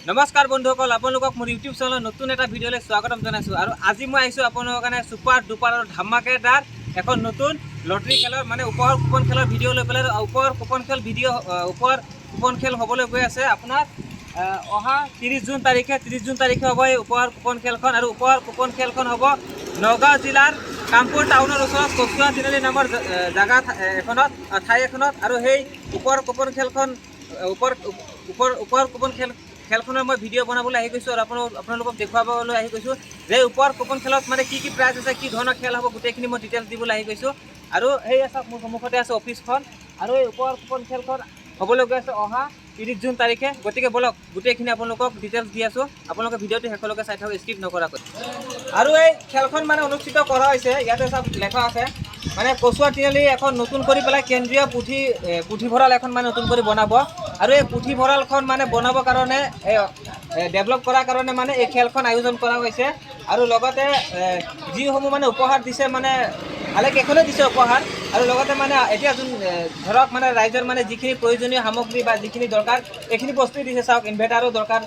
নমস্কাৰ বন্ধুসকল, আপোনালোকক মোৰ ইউটিউব চেনেলৰ নতুন এটা ভিডিঅ'লৈ স্বাগতম জনাইছোঁ। আৰু আজি মই আহিছোঁ আপোনালোকৰ কাৰণে ছুপাৰ ডুপাৰ আৰু ধামাকেদাৰ এখন নতুন লটাৰী খেলৰ ওপৰ কুপন খেলৰ ভিডিঅ' লৈ পেলাই। ওপৰ কুপন খেল হ'বলৈ গৈ আছে আপোনাৰ অহা 30 জুন তাৰিখে হ'ব এই ওপৰ কুপন খেলখন। আৰু ওপৰ কুপন খেলখন হ'ব নগাঁও জিলাৰ কামপুৰ টাউনৰ ওচৰত কচুৱা তিনিআলি নামৰ জেগা ঠাই এখনত। আৰু সেই ওপৰ কুপন খেলখন ওপৰ কুপন খেলখনৰ মই ভিডিঅ' বনাবলৈ আহি গৈছোঁ আৰু আপোনালোকক দেখুৱাবলৈ আহি গৈছোঁ যে ওপৰ কুপন খেলত কি প্ৰাইজ আছে, কি ধৰণৰ খেল হ'ব, গোটেইখিনি মই ডিটেইলছ দিবলৈ আহি গৈছোঁ। আৰু সেই আছে মোৰ সন্মুখতে আছে অফিচখন। আৰু এই ওপৰ কুপন খেলখন হ'বলৈ গৈ আছে অহা 30 জুন তাৰিখে। গতিকে বলক গোটেইখিনি আপোনালোকক ডিটেইলছ দি আছোঁ, আপোনালোকে ভিডিঅ'টো শেষলৈকে চাই থাকক, স্কিপ নকৰাকৈ। আৰু এই খেলখন অনুষ্ঠিত কৰা হৈছে, ইয়াতে চব লেখা আছে কচুৱা তিনিআলি এখন নতুন কৰি পেলাই কেন্দ্ৰীয় পুথিভঁৰাল এখন নতুন কৰি বনাব। আৰু এই পুথিভঁৰালখন বনাবৰ কাৰণে ডেভেলপ কৰাৰ কাৰণে এই খেলখন আয়োজন কৰা হৈছে। আৰু লগতে যিসমূহ উপহাৰ দিছে ভালেকেইখনে দিছে উপহাৰ। আৰু লগতে এতিয়া যোন ধৰক ৰাইজৰ যিখিনি প্ৰয়োজনীয় সামগ্ৰী বা যিখিনি দৰকাৰ এইখিনি বস্তুৱে দিছে। চাওক, ইনভাৰ্টাৰো দৰকাৰ,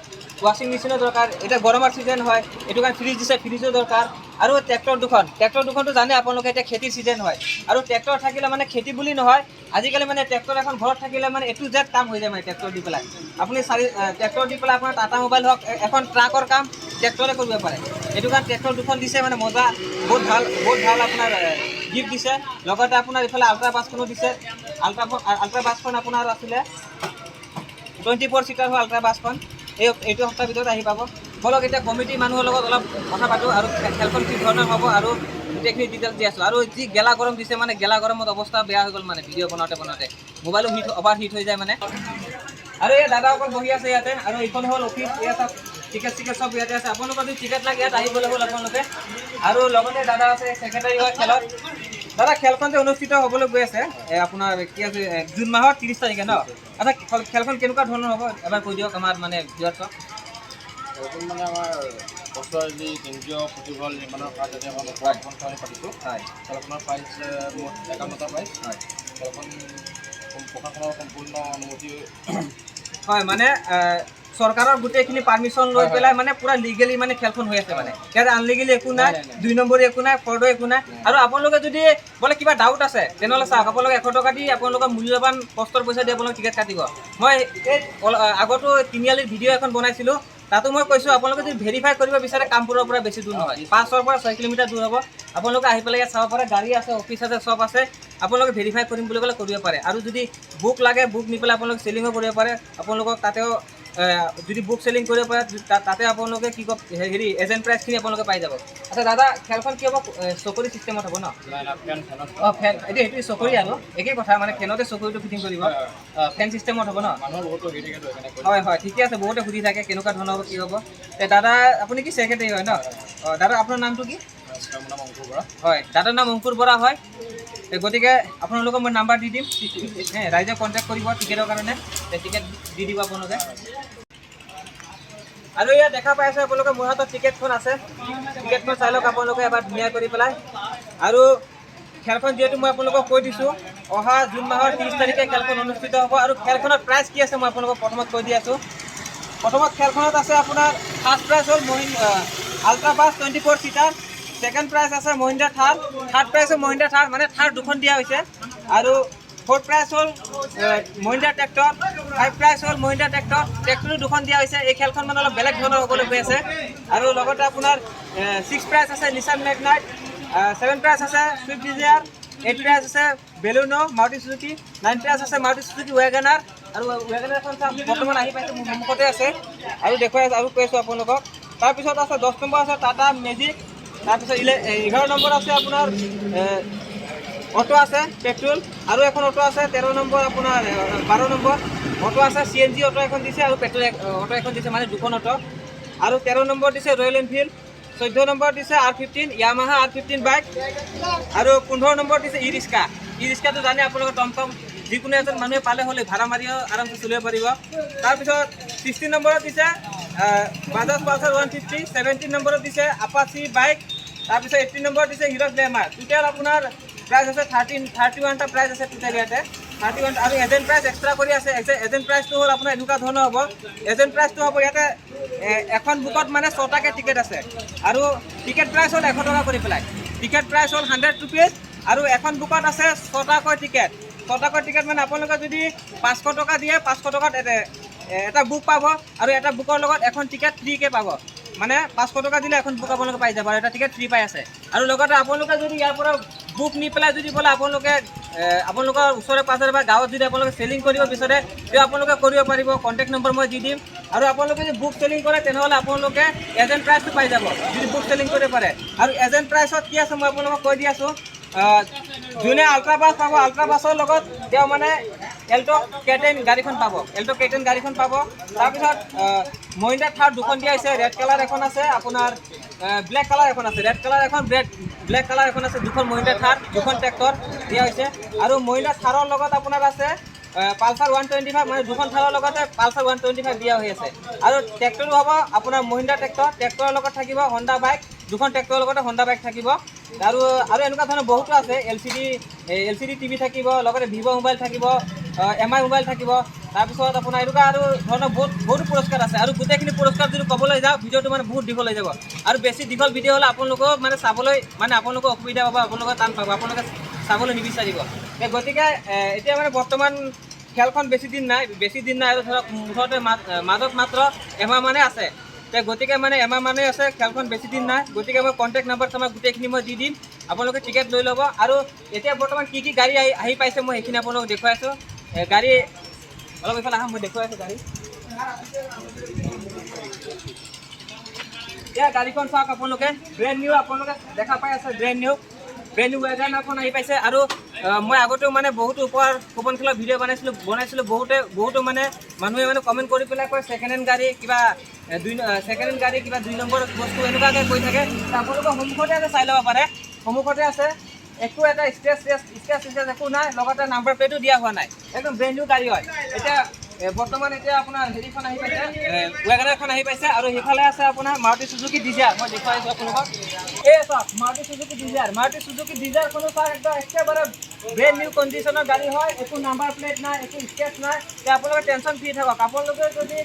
ৱাশ্বিং মেচিনো দৰকাৰ, এতিয়া গৰমৰ ছিজন হয়, এইটো কাৰণে ফ্ৰিজ দিছে, ফ্ৰিজো দৰকাৰ। আৰু ট্ৰেক্টৰ দুখনটো জানে আপোনালোকে, এতিয়া খেতিৰ ছিজন হয়। আৰু ট্ৰেক্টৰ থাকিলে খেতি বুলি নহয়, আজিকালি ট্ৰেক্টৰ এখন ঘৰত থাকিলে A to Z কাম হৈ যায় ট্ৰেক্টৰ দি পেলাই। আপুনি ট্ৰেক্টৰ দি পেলাই আপোনাৰ টাটা মোবাইল হওক, এখন ট্ৰাকৰ কাম ট্ৰেক্টৰে কৰিব পাৰে। সেইটো কাৰণে ট্ৰেক্টৰ দুখন দিছে, মজা, বহুত ভাল আপোনাৰ গিফ্ট দিছে। লগতে আপোনাৰ ইফালে আল্ট্ৰা বাছখনো দিছে। আল্ট্ৰা বাছখন আপোনাৰ আছিলে 24 চিটাৰ হয় আল্ট্ৰা বাছখন। এইটো সপ্তাহৰ ভিতৰত আহি পাব। বলক এতিয়া কমিটি মানুহৰ লগত অলপ কথা পাতোঁ আৰু খেলখন কি ধৰণৰ হ'ব আৰু গোটেইখিনি ডিটেইলছ দি আছোঁ। আৰু যি গেলা গৰম দিছে, গেলা গৰমত অৱস্থা বেয়া হৈ গ'ল ভিডিঅ' বনাওঁতে মোবাইলো অভাৰ হিট হৈ যায় আৰু এই দাদাসকল বহি আছে ইয়াতে। আৰু এইখন হ'ল অফিচ, ইয়াত টিকেট চব ইয়াতে আছে। আপোনালোকৰ যদি টিকেট লাগে ইয়াত আহিবলৈ হ'ল আপোনালোকে। আৰু লগতে দাদা আছে, ছেক্ৰেটাৰী হয় খেলত। দাদা, খেলখন যে অনুষ্ঠিত হ'বলৈ গৈ আছে আপোনাৰ কি আছে জুন মাহৰ 30 তাৰিখে ন? আচ্ছা, খেলখন কেনেকুৱা ধৰণৰ হ'ব এবাৰ কৈ দিয়ক আমাৰ ভিউৱাৰ্ছক। খেলখন আমাৰ কচুৱা যি কেন্দ্ৰীয় পুথিভঁৰাল নিৰ্মাণৰ কাৰ্য আমাৰ এখন খেল পাতিছোঁ। হয়, খেলখনৰ প্ৰাইজ মুঠ 51টা প্ৰাইজ। হয়, খেলখন প্ৰশাসনৰ সম্পূৰ্ণ অনুমতি হয়, চৰকাৰৰ গোটেইখিনি পাৰ্মিশ্যন লৈ পেলাই পুৰা লিগেলি খেলখন হৈ আছে। ইয়াত আনলিগেলি একো নাই, 2 নম্বৰী একো নাই, ফৰ্ড একো নাই। আৰু আপোনালোকে যদি বোলে কিবা ডাউট আছে তেনেহ'লে চাওক, আপোনালোকে 100 টকা দি আপোনালোকৰ মূল্যৱান কষ্টৰ পইচা দি আপোনালোকে টিকেট কাটিব। মই আগতো তিনিআলিৰ ভিডিঅ' এখন বনাইছিলোঁ, তাতো মই কৈছোঁ আপোনালোকে যদি ভেৰিফাই কৰিব বিচাৰে কামপুৰৰ পৰা বেছি দূৰ নহয়, 5ৰ পৰা 6 কিলোমিটাৰ দূৰ হ'ব। আপোনালোকে আহি পেলাই ইয়াত চাব পাৰে, গাড়ী আছে, অফিচ আছে, চব আছে। আপোনালোকে ভেৰিফাই কৰিম বুলি ক'লে কৰিব পাৰে। আৰু যদি বুক লাগে, বুক নি পেলাই আপোনালোকে চেলিঙো কৰিব পাৰে। আপোনালোকক তাতেও যদি বুক চেলিং কৰিব পাৰে তাতে আপোনালোকে কি কয় এজেণ্ট প্ৰাইচখিনি আপোনালোকে পাই যাব। আচ্ছা দাদা, খেলখন কি হ'ব, চকৰি চিষ্টেমত হ'ব ন? অঁ, ফেন, সেইটো চকৰি আৰু একেই কথা, ফেনতে চকৰিটো ফিটিং কৰিব, ফেন চিষ্টেমত হ'ব ন? হয় হয়, ঠিকে আছে, বহুতে সুধি থাকে কেনেকুৱা ধৰণৰ হ'ব, কি হ'ব। দাদা, আপুনি কি ছেক্ৰেটাৰী হয় ন? অঁ দাদা, আপোনাৰ নামটো কি? হয়, দাদাৰ নাম অংকুৰ বৰা হয়। গতিকে আপোনালোকক মই নাম্বাৰ দি দিম, ৰাইজে কণ্টেক্ট কৰিব টিকেটৰ কাৰণে, টিকেট দি দিব আপোনালোকে। আৰু ইয়াত দেখা পাই আছে আপোনালোকে, মোৰ হাতত টিকেটখন আছে, টিকেটখন চাই লওক আপোনালোকে এবাৰ ধুনীয়া কৰি পেলাই। আৰু খেলখন যিহেতু মই আপোনালোকক কৈ দিছোঁ, অহা জুন মাহৰ 30 তাৰিখে খেলখন অনুষ্ঠিত হ'ব। আৰু খেলখনত প্ৰাইজ কি আছে মই আপোনালোকক প্ৰথমত কৈ দি আছোঁ। প্ৰথমত খেলখনত আছে আপোনাৰ ফাৰ্ষ্ট প্ৰাইজ হ'ল আল্ট্ৰা বাছ 24 চিটাৰ, ছেকেণ্ড প্ৰাইজ আছে মহিন্দ্ৰা থাৰ, থাৰ্ড প্ৰাইজ হ'ল মহিন্দ্ৰা থাৰ, থাৰ দুখন দিয়া হৈছে। আৰু ফ'ৰ্থ প্ৰাইজ হ'ল মহিন্দ্ৰা ট্ৰেক্টৰ, 5 প্ৰাইজ হ'ল মহিন্দ্ৰা ট্ৰেক্টৰো দুখন দিয়া হৈছে। এই খেলখন অলপ বেলেগ ধৰণৰ হ'বলৈ গৈ আছে। আৰু লগতে আপোনাৰ 6 প্ৰাইজ আছে নিছান মেগনাইট, 7 প্ৰাইজ আছে ছুইফ্ট ডিজায়াৰ, 8 প্ৰাইজ আছে বেলুনো মাৰুতি চুজুকি, 9 প্ৰাইজ আছে মাৰুতি চুজুকি ৱেগনাৰ। আৰু ৱেগনাৰখন বৰ্তমান আহি পাইছে, মোৰ সন্মুখতে আছে আৰু দেখুৱাই আৰু কৈ আছোঁ আপোনালোকক। তাৰপিছত আছে 10 নম্বৰ আছে টাটা মেজিক, তাৰপিছত 11 নম্বৰ আছে আপোনাৰ অটো আছে পেট্ৰল, আৰু এখন অটো আছে 13 নম্বৰ, আপোনাৰ 12 নম্বৰ অটো আছে CNG অটো এখন দিছে, আৰু পেট্ৰল অটো এখন দিছে, দুখন অটো। আৰু 13 নম্বৰ দিছে ৰয়েল এনফিল্ড, 14 নম্বৰ দিছে R15 য়ামাহা R15 বাইক, আৰু 15 নম্বৰ দিছে ই ৰিক্সাটো জানে আপোনালোকে, টমটম যিকোনো এজন মানুহে পালে হ'লে ভাড়া মাৰিও আৰামছে চলিব পাৰিব। তাৰপিছত 16 নম্বৰত দিছে বাজাজ পালচাৰ 150, 17 নম্বৰত দিছে আপাচি বাইক, তাৰপিছত 18 নম্বৰত দিছে হিৰো গ্লেমাৰ। টোটেল আপোনাৰ প্ৰাইজ আছে 31টা প্ৰাইজ আছে টোটেল ইয়াতে 31। আৰু এজেণ্ট প্ৰাইজ এক্সট্ৰা কৰি আছে। এজেণ্ট প্ৰাইজটো হ'ল আপোনাৰ এনেকুৱা ধৰণৰ হ'ব, এজেণ্ট প্ৰাইজটো হ'ব ইয়াতে এখন বুকত মানে 6টাকৈ টিকেট আছে আৰু টিকেট প্ৰাইচ হ'ল 100 টকা কৰি পেলাই টিকেট প্ৰাইচ হ'ল 100 ৰুপিজ আৰু এখন বুকত আছে 6টাকৈ টিকেট মানে আপোনালোকে যদি 500 টকা দিয়ে 500 টকাত এটা বুক পাব আৰু এটা বুকৰ লগত এখন টিকেট ফ্ৰীকৈ পাব মানে 500 টকা দিলে এখন বুক আপোনালোকে পাই যাব আৰু এটা টিকেট ফ্ৰী পাই আছে আৰু লগতে আপোনালোকে যদি ইয়াৰ পৰা বুক নি পেলাই যদি বোলে আপোনালোকে আপোনালোকৰ ওচৰে পাঁজৰে বা গাঁৱত যদি আপোনালোকে চেলিং কৰিব বিচাৰে তেও আপোনালোকে কৰিব পাৰিব কণ্টেক্ট নম্বৰ মই দি দিম আৰু আপোনালোকে যদি বুক চেলিং কৰে তেনেহ'লে আপোনালোকে এজেণ্ট প্ৰাইচটো পাই যাব যদি বুক চেলিং কৰিব পাৰে আৰু এজেণ্ট প্ৰাইচত কি আছে মই আপোনালোকক কৈ দি আছোঁ যোনে আল্ট্ৰা বাছ পাব আল্ট্ৰা বাছৰ লগত তেওঁ মানে এল্টো কেটেন গাড়ীখন পাব তাৰপিছত মহিন্দ্ৰা থাৰ দুখন দিয়া হৈছে ৰেড কালাৰ এখন আছে আপোনাৰ ব্লেক কালাৰ এখন আছে ৰেড কালাৰ এখন ব্লেক কালাৰ এখন আছে দুখন মহিন্দ্ৰা থাৰ দুখন ট্ৰেক্টৰ দিয়া হৈছে আৰু মহিন্দ্ৰা থাৰৰ লগত আপোনাৰ আছে পালচাৰ 125 মানে দুখন থাৰৰ লগতে পালচাৰ 125 দিয়া হৈ আছে আৰু ট্ৰেক্টৰো হ'ব আপোনাৰ মহিন্দ্ৰা ট্ৰেক্টৰৰ লগত থাকিব হণ্ডা বাইক দুখন ট্ৰেক্টৰৰ লগতে হণ্ডা বাইক থাকিব আৰু এনেকুৱা ধৰণৰ বহুতো আছে LCD টিভি থাকিব লগতে ভিভ' মোবাইল থাকিব MI মোবাইল থাকিব তাৰপিছত আপোনাৰ এনেকুৱা আৰু ধৰণৰ বহুতো পুৰস্কাৰ আছে আৰু গোটেইখিনি পুৰস্কাৰ যদি ক'বলৈ যাওঁ ভিডিঅ'টো মানে বহুত দীঘল হৈ যাব আৰু বেছি দীঘল ভিডিঅ' হ'লে আপোনালোকেও মানে চাবলৈ মানে আপোনালোকৰ অসুবিধা পাব আপোনালোকে টান পাব আপোনালোকে চাবলৈ নিবিচাৰিব গতিকে এতিয়া মানে বৰ্তমান খেলখন বেছি দিন নাই আৰু ধৰক মুঠতে মাজত মাত্ৰ এমাহ মানে আছে গতিকে মানে এমাহ মানে আছে খেলখন বেছি দিন নাই গতিকে মই কণ্টেক্ট নম্বৰ তোমাক গোটেইখিনি মই দি দিম আপোনালোকে টিকেট লৈ ল'ব আৰু এতিয়া বৰ্তমান কি গাড়ী আহি পাইছে মই সেইখিনি আপোনালোকক দেখুৱাই আছোঁ গাড়ী অলপ এইফালে আহা মই দেখুৱাই আছোঁ গাড়ী এতিয়া গাড়ীখন চাওক আপোনালোকে ব্ৰেণ্ড নিউ আপোনালোকে দেখা পাই আছে ব্ৰেণ্ড নিউ ৱেগানাৰখন আহি পাইছে আৰু মই আগতেও মানে বহুতো উপহাৰ কুপন খেলৰ ভিডিঅ' বনাইছিলোঁ বহুতো মানে মানুহে মানে কমেণ্ট কৰি পেলাই কয় ছেকেণ্ড হেণ্ড গাড়ী কিবা 2 নম্বৰ বস্তু এনেকুৱাকৈ কৈ থাকে আপোনালোকৰ সন্মুখতে আছে চাই ল'ব পাৰে সন্মুখতে আছে একো এটা স্ক্ৰেচ একো নাই লগতে নাম্বাৰ প্লেটো দিয়া হোৱা নাই একদম ব্ৰেণ্ড নিউ গাড়ী হয় এতিয়া বৰ্তমান এতিয়া আপোনাৰ হেৰিখন আহি পাইছে ৱেগানাৰখন আহি পাইছে আৰু সেইফালে আছে আপোনাৰ মাৰুতি চুজুকি ডিজাৰ মই দেখুৱাই আছোঁ আপোনালোকক এই চাওক মাৰুতি চুজুকি ডিজাৰখনো চাওক একদম একেবাৰে ব্ৰেণ্ড নিউ কণ্ডিশ্যনৰ গাড়ী হয় একো নাম্বাৰ প্লেট নাই একো স্কেচ নাই এতিয়া আপোনালোকে টেনশ্যন ফ্ৰী থাকক আপোনালোকে যদি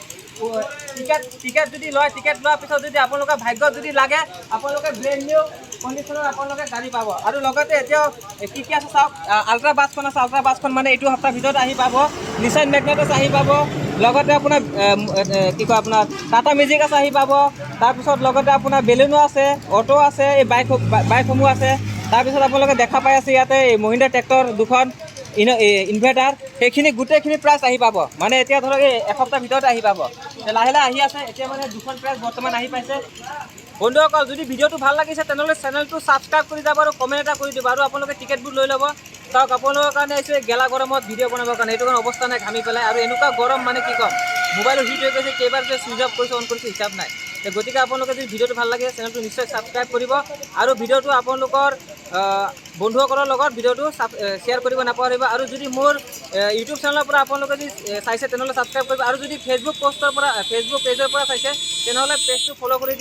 টিকেট যদি লয় টিকেট লোৱাৰ পিছত যদি আপোনালোকৰ ভাগ্যত যদি লাগে আপোনালোকে ব্ৰেণ্ড নিউ কণ্ডিশ্যনৰ আপোনালোকে গাড়ী পাব আৰু লগতে এতিয়াও কি আছে চাওক আল্ট্ৰা বাছখন মানে এইটো সপ্তাহৰ ভিতৰত আহি পাব নিচান মেগনেটাছ আহি পাব লগতে আপোনাৰ কি কয় আপোনাৰ টাটা মেজিক আছে আহি পাব তাৰপিছত লগতে আপোনাৰ বেলুনো আছে অটো আছে এই বাইকসমূহ আছে তাৰপিছত আপোনালোকে দেখা পাই আছে ইয়াতে এই মহিন্দ্ৰা ট্ৰেক্টৰ দুখন ইনভাৰ্টাৰ সেইখিনি গোটেইখিনি প্ৰাইচ আহি পাব মানে এতিয়া ধৰক এই এসপ্তাহৰ ভিতৰতে আহি পাব লাহে আহি আছে এতিয়া মানে দুখন প্ৰাইচ বৰ্তমান আহি পাইছে বন্ধুসকল যদি ভিডিঅ'টো ভাল লাগিছে তেনেহ'লে চেনেলটো ছাবস্ক্ৰাইব কৰি যাব আৰু কমেণ্ট এটা কৰি দিব আৰু আপোনালোকে টিকেটবোৰ লৈ ল'ব চাওক আপোনালোকৰ কাৰণে আহিছে গেলা গৰমত ভিডিঅ' বনাবৰ কাৰণে এইটো কাৰণে অৱস্থা নাই ঘামি পেলাই আৰু এনেকুৱা গৰম মানে কি ক'ম মোবাইলৰ হিট হৈ গৈছে কেইবাৰ যে চুইচ অফ কৰিছে অন কৰিছে হিচাপ নাই গতিকে আপোনালোকে যদি ভিডিঅ'টো ভাল লাগে চেনেলটো নিশ্চয় ছাবস্ক্ৰাইব কৰিব আৰু ভিডিঅ'টো আপোনালোকৰ বন্ধুসকলৰ লগত ভিডিঅ'টো শ্বেয়াৰ কৰিব নাপাহৰিব আৰু যদি মোৰ ইউটিউব চেনেলৰ পৰা আপোনালোকে যদি চাইছে তেনেহ'লে ছাবস্ক্ৰাইব কৰিব আৰু যদি ফেচবুক পেজৰ পৰা চাইছে তেনেহ'লে পেজটো ফ'ল' কৰি দিব